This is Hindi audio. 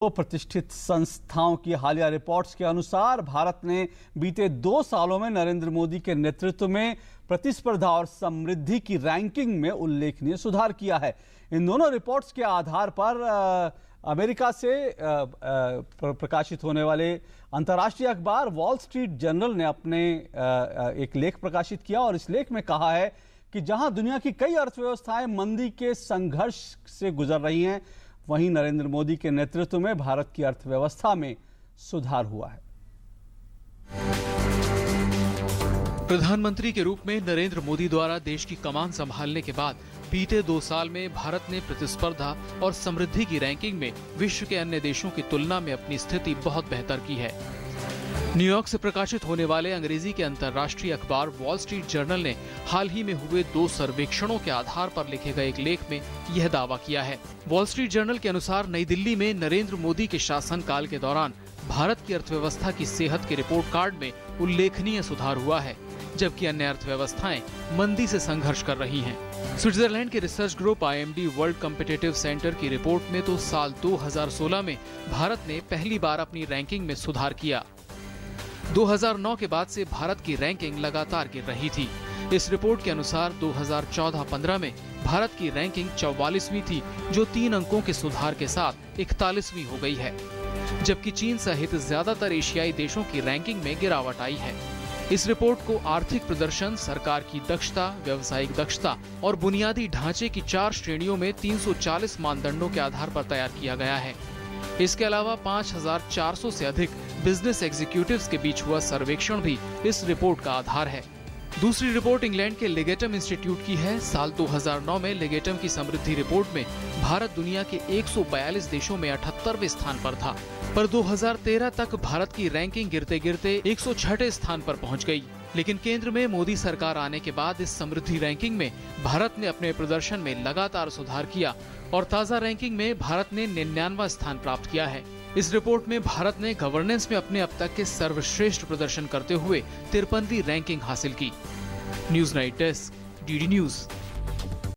तो प्रतिष्ठित संस्थाओं की हालिया रिपोर्ट्स के अनुसार भारत ने बीते 2 सालों में नरेंद्र मोदी के नेतृत्व में प्रतिस्पर्धा और समृद्धि की रैंकिंग में उल्लेखनीय सुधार किया है। इन दोनों रिपोर्ट्स के आधार पर अमेरिका से प्रकाशित होने वाले अंतर्राष्ट्रीय अखबार वॉल स्ट्रीट जर्नल ने अपने एक लेख प्रकाशित किया और इस लेख में कहा है कि जहां दुनिया की कई अर्थव्यवस्थाएं मंदी के संघर्ष से गुजर रही हैं, वहीं नरेंद्र मोदी के नेतृत्व में भारत की अर्थव्यवस्था में सुधार हुआ है। प्रधानमंत्री के रूप में नरेंद्र मोदी द्वारा देश की कमान संभालने के बाद बीते 2 साल में भारत ने प्रतिस्पर्धा और समृद्धि की रैंकिंग में विश्व के अन्य देशों की तुलना में अपनी स्थिति बहुत बेहतर की है। न्यूयॉर्क से प्रकाशित होने वाले अंग्रेजी के अंतर्राष्ट्रीय अखबार वॉल स्ट्रीट जर्नल ने हाल ही में हुए 2 सर्वेक्षणों के आधार पर लिखे गए एक लेख में यह दावा किया है। वॉल स्ट्रीट जर्नल के अनुसार नई दिल्ली में नरेंद्र मोदी के शासनकाल के दौरान भारत की अर्थव्यवस्था की सेहत के रिपोर्ट कार्ड में उल्लेखनीय सुधार हुआ है, जबकि अन्य अर्थव्यवस्थाएं मंदी से संघर्ष कर रही हैं। स्विट्जरलैंड के research group IMD world competitive centre की रिपोर्ट में तो साल 2016 में भारत ने पहली बार अपनी रैंकिंग में सुधार किया। 2009 के बाद से भारत की रैंकिंग लगातार गिर रही थी। इस रिपोर्ट के अनुसार 2014-15 में भारत की रैंकिंग 44वीं थी, जो 3 अंकों के सुधार के साथ 41वीं हो गई है, जबकि चीन सहित ज्यादातर एशियाई देशों की रैंकिंग में गिरावट आई है। इस रिपोर्ट को आर्थिक प्रदर्शन, सरकार की दक्षता, व्यावसायिक दक्षता और बुनियादी ढांचे की 4 श्रेणियों में 340 मानदंडों के आधार पर तैयार किया गया है। इसके अलावा 5400 से अधिक बिजनेस एग्जीक्यूटिव्स के बीच हुआ सर्वेक्षण भी इस रिपोर्ट का आधार है। दूसरी रिपोर्ट इंग्लैंड के लेगेटम इंस्टीट्यूट की है। साल 2009 में लेगेटम की समृद्धि रिपोर्ट में भारत दुनिया के 142 देशों में 78वें स्थान पर था, पर 2013 तक भारत की रैंकिंग गिरते गिरते 106वें स्थान पर पहुंच गई। लेकिन केंद्र में मोदी सरकार आने के बाद इस समृद्धि रैंकिंग में भारत ने अपने प्रदर्शन में लगातार सुधार किया और ताज़ा रैंकिंग में भारत ने 99वां स्थान प्राप्त किया है। इस रिपोर्ट में भारत ने गवर्नेंस में अपने अब तक के सर्वश्रेष्ठ प्रदर्शन करते हुए 53वीं रैंकिंग हासिल की। News night desk, DD news.